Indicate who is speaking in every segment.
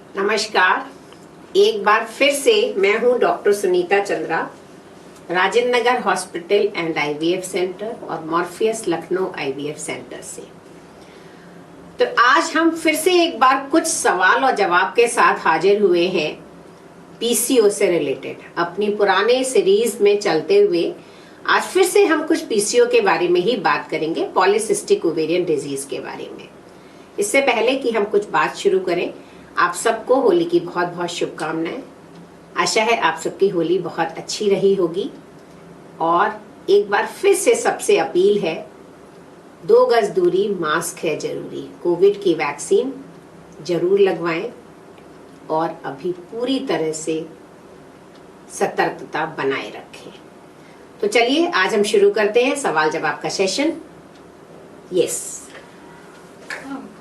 Speaker 1: नमस्कार। एक बार फिर से मैं हूं doctor Sunita Chandra, Rajendra Nagar hospital and IVF centre और मॉर्फियस लखनऊ आईवीएफ सेंटर से। तो आज हम फिर से एक बार कुछ सवाल और जवाब के साथ हाजिर हुए हैं पीसीओ से रिलेटेड। अपनी पुराने सीरीज में चलते हुए आज फिर से हम कुछ पीसीओ के बारे में ही बात करेंगे, पॉलीसिस्टिक ओवेरियन डिजीज के बारे में। इससे पहले कि हम कुछ बात शुरू करें, आप सबको होली की बहुत बहुत शुभकामनाएं। आशा है आप सबकी होली बहुत अच्छी रही होगी। और एक बार फिर से सबसे अपील है, 2 गज दूरी, मास्क है जरूरी, कोविड की वैक्सीन जरूर लगवाएं और अभी पूरी तरह से सतर्कता बनाए रखें। तो चलिए आज हम शुरू करते हैं सवाल जवाब का सेशन। यस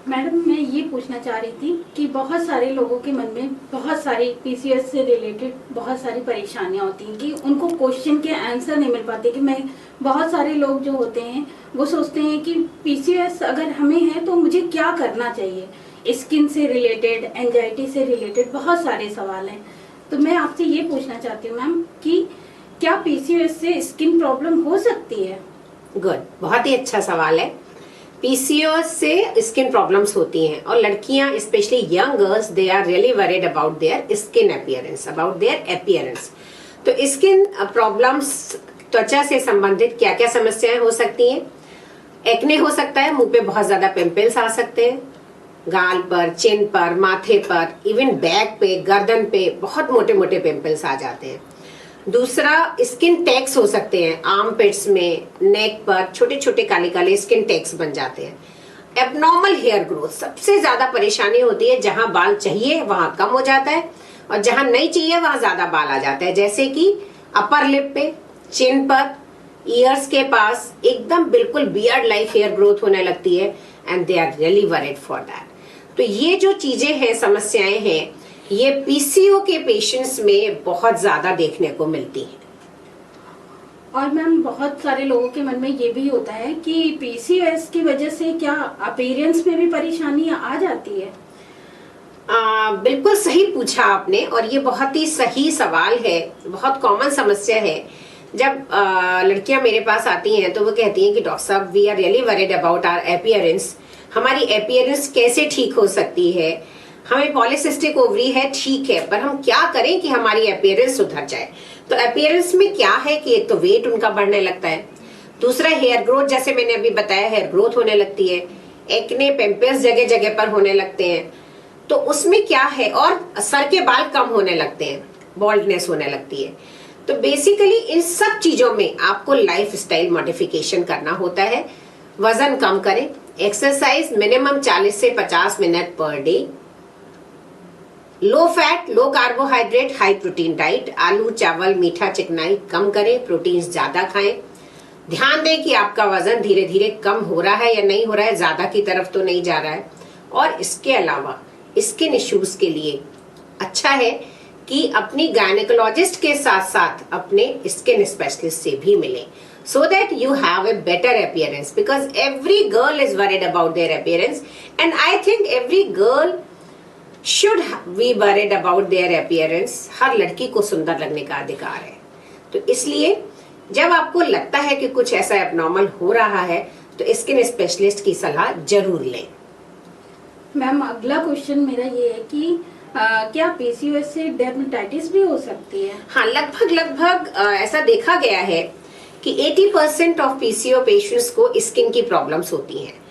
Speaker 2: मैडम, मैं ये पूछना चाह रही थी कि बहुत सारे लोगों के मन में बहुत सारी पीसीओएस से रिलेटेड बहुत सारी परेशानियां होती हैं कि उनको क्वेश्चन के आंसर नहीं मिल पाते। कि मैं बहुत सारे लोग जो होते हैं वो सोचते हैं कि पीसीओएस अगर हमें है तो मुझे क्या करना चाहिए। स्किन से रिलेटेड, एंजाइटी से रिलेटेड बहुत सारे सवाल हैं। तो मैं आपसे ये पूछना चाहती हूँ मैम कि क्या पीसीओएस से स्किन प्रॉब्लम हो सकती है?
Speaker 1: गुड, बहुत ही अच्छा सवाल है। पीसीओएस से स्किन प्रॉब्लम्स होती हैं और लड़कियां specially young girls they are really worried about their skin appearance, about their appearance. तो स्किन प्रॉब्लम्स, त्वचा से संबंधित क्या क्या समस्याएं हो सकती हैं? एक्ने हो सकता है, मुंह पे बहुत ज्यादा पिंपल्स आ सकते हैं, गाल पर, चिन पर, माथे पर, इवन बैक पे, गर्दन पे बहुत मोटे मोटे पिंपल्स आ जाते हैं। दूसरा, स्किन टैक्स हो सकते हैं, आर्म पिट्स में, नेक पर छोटे छोटे काले काले स्किन टैक्स बन जाते हैं। एबनॉर्मल हेयर ग्रोथ सबसे ज्यादा परेशानी होती है। जहां बाल चाहिए वहां कम हो जाता है और जहां नहीं चाहिए वहां ज्यादा बाल आ जाता है। जैसे कि अपर लिप पे, चिन पर, ईयर्स के पास एकदम बिल्कुल बियर्ड लाइक हेयर ग्रोथ होने लगती है and they are really worried for that. तो ये जो चीजें हैं, समस्याएं हैं, ये पीसीओ के पेशेंट्स में बहुत ज्यादा देखने को मिलती हैं।
Speaker 2: और मैम बहुत सारे लोगों के मन में ये भी होता है कि पीसीओएस की वजह से क्या अपीयरेंस में भी परेशानियां आ जाती है?
Speaker 1: बिल्कुल सही पूछा आपने और ये बहुत ही सही सवाल है, बहुत कॉमन समस्या है। जब लड़कियां मेरे पास आती हैं तो वो कहती हैं कि डॉक्टर साहब, we are really worried about our appearance. हमारी अपीयरेंस कैसे ठीक हो सकती है? हमें पॉलीसिस्टिक ओवरी है, ठीक है, पर हम क्या करें कि हमारी अपीयरेंस सुधर जाए? तो अपीयरेंस में क्या है कि एक तो वेट उनका बढ़ने लगता है, दूसरा हेयर ग्रोथ, जैसे मैंने अभी बताया, हेयर ग्रोथ होने लगती है, एक्ने, पिंपल्स जगह जगह पर होने लगते हैं। तो उसमें क्या है, और सर के बाल कम होने लगते हैं, बॉल्डनेस होने लगती है। तो बेसिकली इन सब चीजों में आपको लाइफ स्टाइल मॉडिफिकेशन करना होता है। वजन कम करें, एक्सरसाइज मिनिमम 40 से 50 minute per day, low fat, लो कार्बोहाइड्रेट, हाई प्रोटीन डाइट, आलू, चावल, मीठा, चिकनाई कम करें, प्रोटीन्स ज्यादा खाएं। ध्यान दें कि आपका वजन धीरे धीरे कम हो रहा है या नहीं हो रहा है, ज्यादा की तरफ तो नहीं जा रहा है। और इसके अलावा स्किन इश्यूज के लिए अच्छा है कि अपनी गायनेकोलॉजिस्ट के साथ साथ अपने स्किन स्पेशलिस्ट से भी मिलें, so that you have a better appearance, because every girl is worried about their appearance and I think every girl should be worried about their appearance। हर लड़की को सुंदर लगने का अधिकार है। तो इसलिए जब आपको लगता है कि कुछ ऐसा एबनॉर्मल हो रहा है तो स्किन स्पेशलिस्ट की सलाह जरूर लें।
Speaker 2: मैम, अगला क्वेश्चन मेरा ये है कि क्या पीसीओएस से डर्मेटाइटिस भी हो सकती है?
Speaker 1: हाँ, लगभग ऐसा देखा गया है कि 80% ऑफ पीसीओ पेशेंट्स को स्किन की प्रॉब्लम्स होती हैं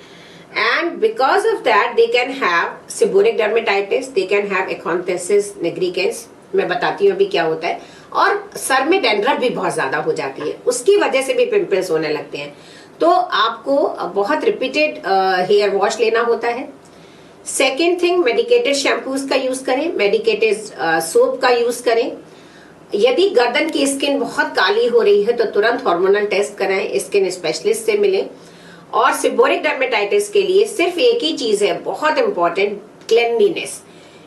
Speaker 1: and because of that they can have seborrheic dermatitis, they can have acanthosis nigricans, मैं बताती हूँ अभी क्या होता है। और सर में डैंड्रफ भी बहुत ज्यादा हो जाती है, उसकी वजह से भी पिंपल्स होने लगते हैं। तो आपको बहुत रिपीटेड हेयर वॉश लेना होता है। सेकेंड थिंग, मेडिकेटेड शैम्पूज का यूज करें, मेडिकेटेड सोप का यूज करें। यदि गर्दन की स्किन बहुत काली हो रही है तो तुरंत हार्मोनल टेस्ट कराएं, स्किन स्पेशलिस्ट से मिलें। और सेबोरिक डर्मेटाइटिस के लिए सिर्फ एक ही चीज है बहुत important, cleanliness.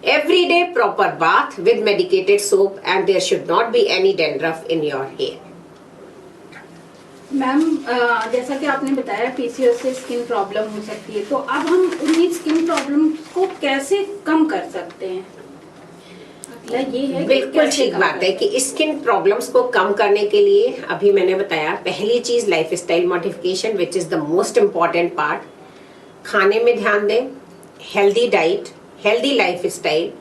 Speaker 1: Every day proper bath with medicated soap and there should not be any dandruff in your hair.
Speaker 2: Ma'am जैसा कि आपने बताया पीसीओएस से स्किन प्रॉब्लम हो सकती है, तो अब हम उन्हीं स्किन प्रॉब्लम को कैसे कम कर सकते हैं? अगला ये है कि
Speaker 1: बिल्कुल
Speaker 2: कैसे
Speaker 1: ठीक
Speaker 2: कम
Speaker 1: बात
Speaker 2: कर
Speaker 1: है कि स्किन प्रॉब्लम्स को कम करने के लिए अभी मैंने बताया, पहली चीज life style modification which is the most important part. खाने में ध्यान दें, healthy diet, healthy life style,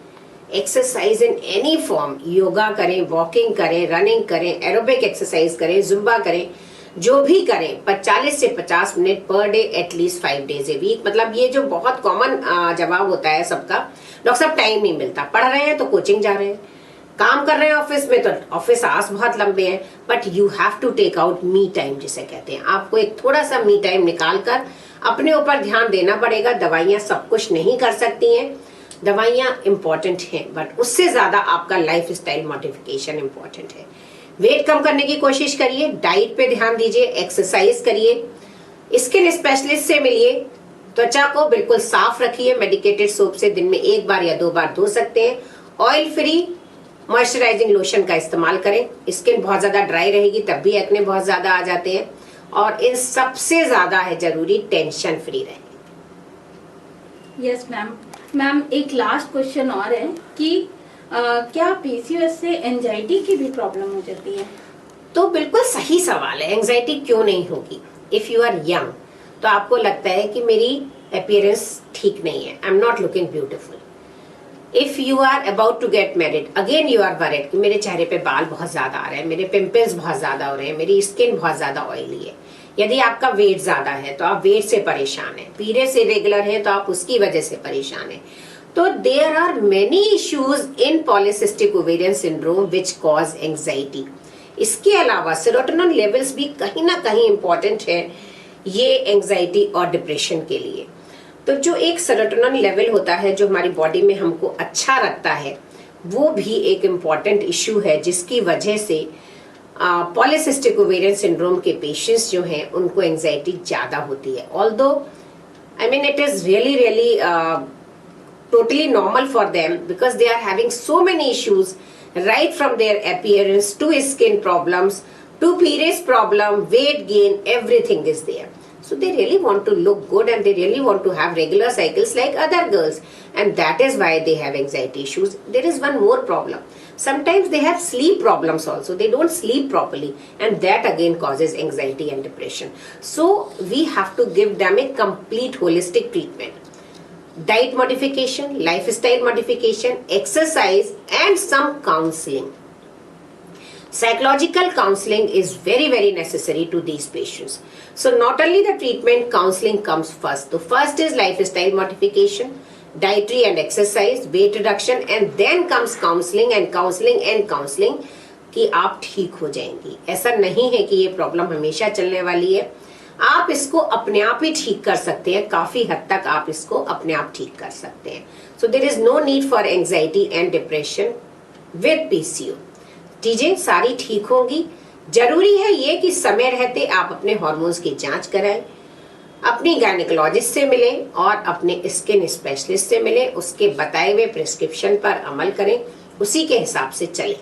Speaker 1: exercise in any form, yoga करें, वॉकिंग करें, रनिंग करें, एरोबिक एक्सरसाइज करें, जुम्बा करें, जो भी करें 40 से 50 minute per day, at least 5 days a week. मतलब ये जो बहुत कॉमन जवाब होता है सबका, डॉक्टर साहब टाइम नहीं मिलता, पढ़ रहे हैं तो कोचिंग जा रहे हैं, काम कर रहे हैं ऑफिस में तो ऑफिस आवर्स बहुत लंबे हैं, but you have to take out me time जिसे कहते हैं। आपको एक थोड़ा सा मी टाइम निकाल कर अपने ऊपर ध्यान देना पड़ेगा। दवाइयां सब कुछ नहीं कर सकती हैं, दवाइयां इंपॉर्टेंट हैं, बट उससे ज्यादा आपका लाइफ स्टाइल मॉडिफिकेशन इंपॉर्टेंट है। वेट कम करने की कोशिश करिए, डाइट पे ध्यान दीजिए, एक्सरसाइज करिए, स्किन स्पेशलिस्ट से मिलिए, त्वचा को बिल्कुल साफ रखिए, मेडिकेटेड सोप से दिन में 1 बार या 2 बार धो सकते हैं। ऑयल फ्री मॉइस्चराइजिंग लोशन का इस्तेमाल करें, स्किन बहुत ज्यादा ड्राई रहेगी तब भी एक्ने बहुत ज्यादा आ जाते हैं। और इन सबसे ज्यादा है जरूरी, टेंशन फ्री रहे।
Speaker 2: Yes ma'am. मैम एक लास्ट क्वेश्चन और है कि क्या पीसीओएस से एंजाइटी की भी प्रॉब्लम हो जाती है?
Speaker 1: तो बिल्कुल सही सवाल है, एंजाइटी क्यों नहीं होगी? इफ यू आर यंग तो आपको लगता है कि मेरी अपीयरेंस ठीक नहीं है, I am not looking beautiful. If you are about to get married, again you are worried कि मेरे चेहरे पे बाल बहुत ज्यादा आ रहे हैं, मेरे पिंपल्स बहुत ज्यादा हो रहे हैं, मेरी स्किन बहुत ज्यादा ऑयली है। यदि आपका वेट ज्यादा है तो आप वेट से परेशान हैं, पीरियड्स इरेगुलर है तो आप उसकी वजह से परेशान हैं। तो there are many issues in polycystic ovarian syndrome which cause anxiety. इसके अलावा सेरोटोनिन लेवल्स भी कहीं ना कहीं इंपॉर्टेंट है ये एंजाइटी और डिप्रेशन के लिए। तो जो एक सेरोटोनिन लेवल होता है जो हमारी बॉडी में हमको अच्छा रखता है, वो भी एक इम्पॉर्टेंट इश्यू है जिसकी वजह से पॉलीसिस्टिक ओवेरियन सिंड्रोम के पेशेंट्स जो हैं उनको एंजाइटी ज्यादा होती है। Although I mean it is really totally normal for them because they are having so many issues, right from their appearance to skin problems to periods problem, weight gain, everything is there. So they really want to look good and they really want to have regular cycles like other girls, and that is why they have anxiety issues. There is one more problem. Sometimes they have sleep problems also. They don't sleep properly and that again causes anxiety and depression. So we have to give them a complete holistic treatment. Diet modification, lifestyle modification, exercise and some counseling. Psychological counseling is very necessary to these patients. So not only the treatment, counseling comes first. So first is lifestyle modification, dietary and exercise, weight reduction, and then comes counseling and counseling कि आप ठीक हो जाएंगी। ऐसा नहीं है कि ये प्रॉब्लम हमेशा चलने वाली है, आप इसको अपने आप ही ठीक कर सकते हैं, काफी हद तक आप इसको अपने आप ठीक कर सकते हैं। So there is no need for anxiety and depression with PCO. चीजें सारी ठीक होंगी। जरूरी है ये कि समय रहते आप अपने हार्मोन्स की जांच कराएं, अपनी गायनेकोलॉजिस्ट से मिलें और अपने स्किन स्पेशलिस्ट से मिलें, उसके बताए हुए प्रिस्क्रिप्शन पर अमल करें, उसी के हिसाब से चलें।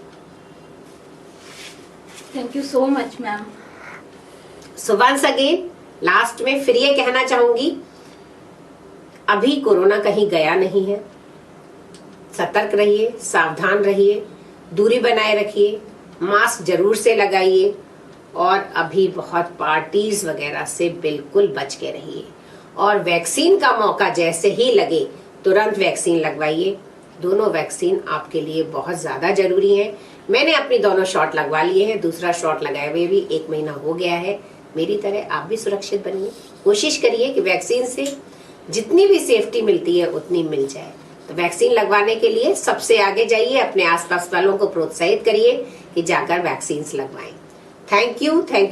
Speaker 2: Thank you so much ma'am.
Speaker 1: So once again last में फिर ये कहना चाहूंगी, अभी कोरोना कहीं गया नहीं है। सतर्क रहिए, सावधान रहिए, दूरी बनाए रखिए, मास्क जरूर से लगाइए और अभी बहुत पार्टीज वगैरह से बिल्कुल बच के रहिए। और वैक्सीन का मौका जैसे ही लगे तुरंत वैक्सीन लगवाइए। दोनों वैक्सीन आपके लिए बहुत ज्यादा जरूरी है। मैंने अपनी दोनों शॉट लगवा लिए हैं, दूसरा शॉट लगाए हुए भी 1 महीना हो गया है। मेरी तरह आप भी सुरक्षित बनिए, कोशिश करिए कि वैक्सीन से जितनी भी सेफ्टी मिलती है उतनी मिल जाए। तो वैक्सीन लगवाने के लिए सबसे आगे जाइए, अपने आसपास वालों को प्रोत्साहित करिए कि जाकर वैक्सीन लगवाएं। Thank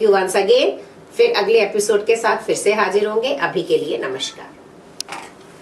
Speaker 1: you once again. फिर अगले एपिसोड के साथ फिर से हाजिर होंगे। अभी के लिए नमस्कार।